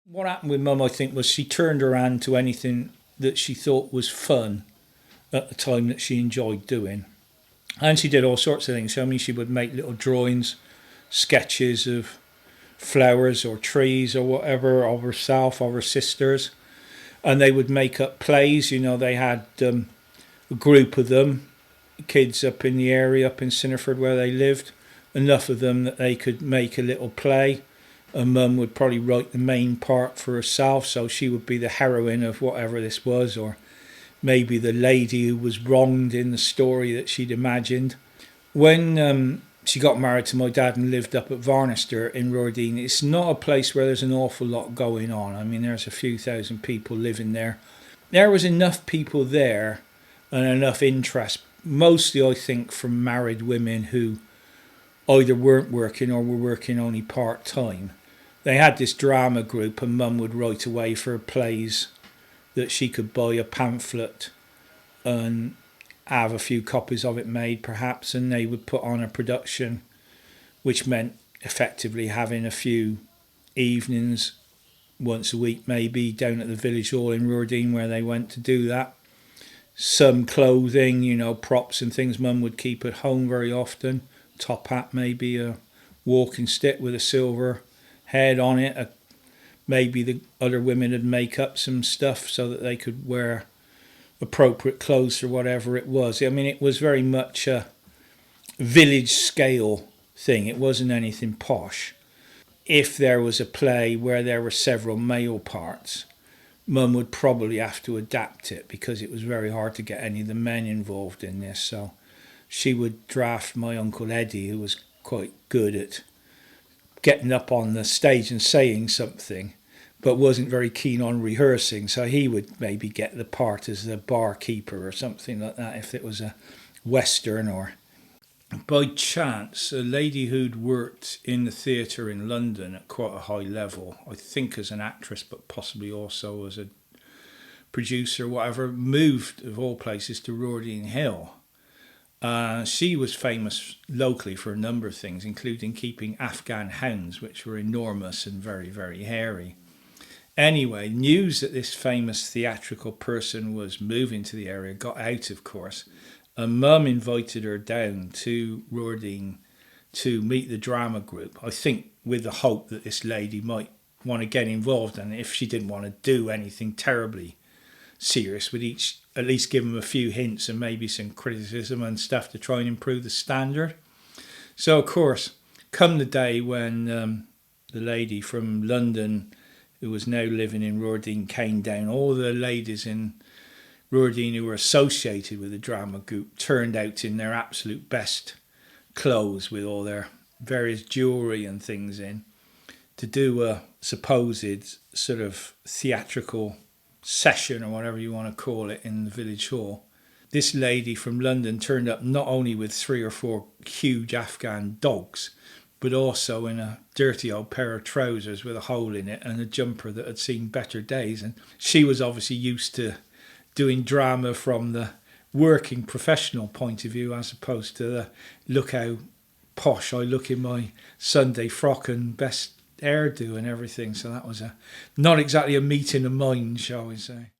What happened with Mum, I think, was she turned her hand to anything that she thought was fun at the time that she enjoyed doing. And she did all sorts of things. I mean, she would make little drawings, sketches of flowers or trees or whatever of herself, of her sisters. And they would make up plays. You know, they had a group of them, kids up in the area, up in Sinniford where they lived, enough of them that they could make a little play. And Mum would probably write the main part for herself, so she would be the heroine of whatever this was, or maybe the lady who was wronged in the story that she'd imagined. When she got married to my dad and lived up at Varnister in Ruardean, it's not a place where there's an awful lot going on. I mean, there's a few thousand people living there. There was enough people there and enough interest, mostly I think from married women who either weren't working or were working only part-time. They had this drama group and Mum would write away for plays that she could buy a pamphlet and have a few copies of it made perhaps, and they would put on a production, which meant effectively having a few evenings once a week maybe down at the village hall in Ruardean where they went to do that. Some clothing, you know, props and things Mum would keep at home very often. Top hat, maybe a walking stick with a silver head on it. Maybe the other women would make up some stuff so that they could wear appropriate clothes or whatever it was. I mean, it was very much a village scale thing. It wasn't anything posh. If there was a play where there were several male parts, Mum would probably have to adapt it because it was very hard to get any of the men involved in this. So she would draft my Uncle Eddie, who was quite good at getting up on the stage and saying something, but wasn't very keen on rehearsing. So he would maybe get the part as the barkeeper or something like that if it was a Western. Or by chance, a lady who'd worked in the theatre in London at quite a high level, I think as an actress, but possibly also as a producer, whatever, moved of all places to Ruardean Hill. She was famous locally for a number of things, including keeping Afghan hounds, which were enormous and very, very hairy. Anyway, news that this famous theatrical person was moving to the area got out, of course, and Mum invited her down to Ruardean to meet the drama group, I think with the hope that this lady might want to get involved, and if she didn't want to do anything terribly serious, would at least give them a few hints and maybe some criticism and stuff to try and improve the standard. So, of course, come the day when the lady from London, who was now living in Ruardean, came down, all the ladies in Ruardean who were associated with the drama group turned out in their absolute best clothes with all their various jewellery and things in to do a supposed sort of theatrical session or whatever you want to call it in the village hall. This lady from London turned up not only with 3 or 4 huge Afghan dogs, but also in a dirty old pair of trousers with a hole in it and a jumper that had seen better days. And she was obviously used to doing drama from the working professional point of view as opposed to the look how posh I look in my Sunday frock and best hairdo and everything. So that was not exactly a meeting of minds, shall we say.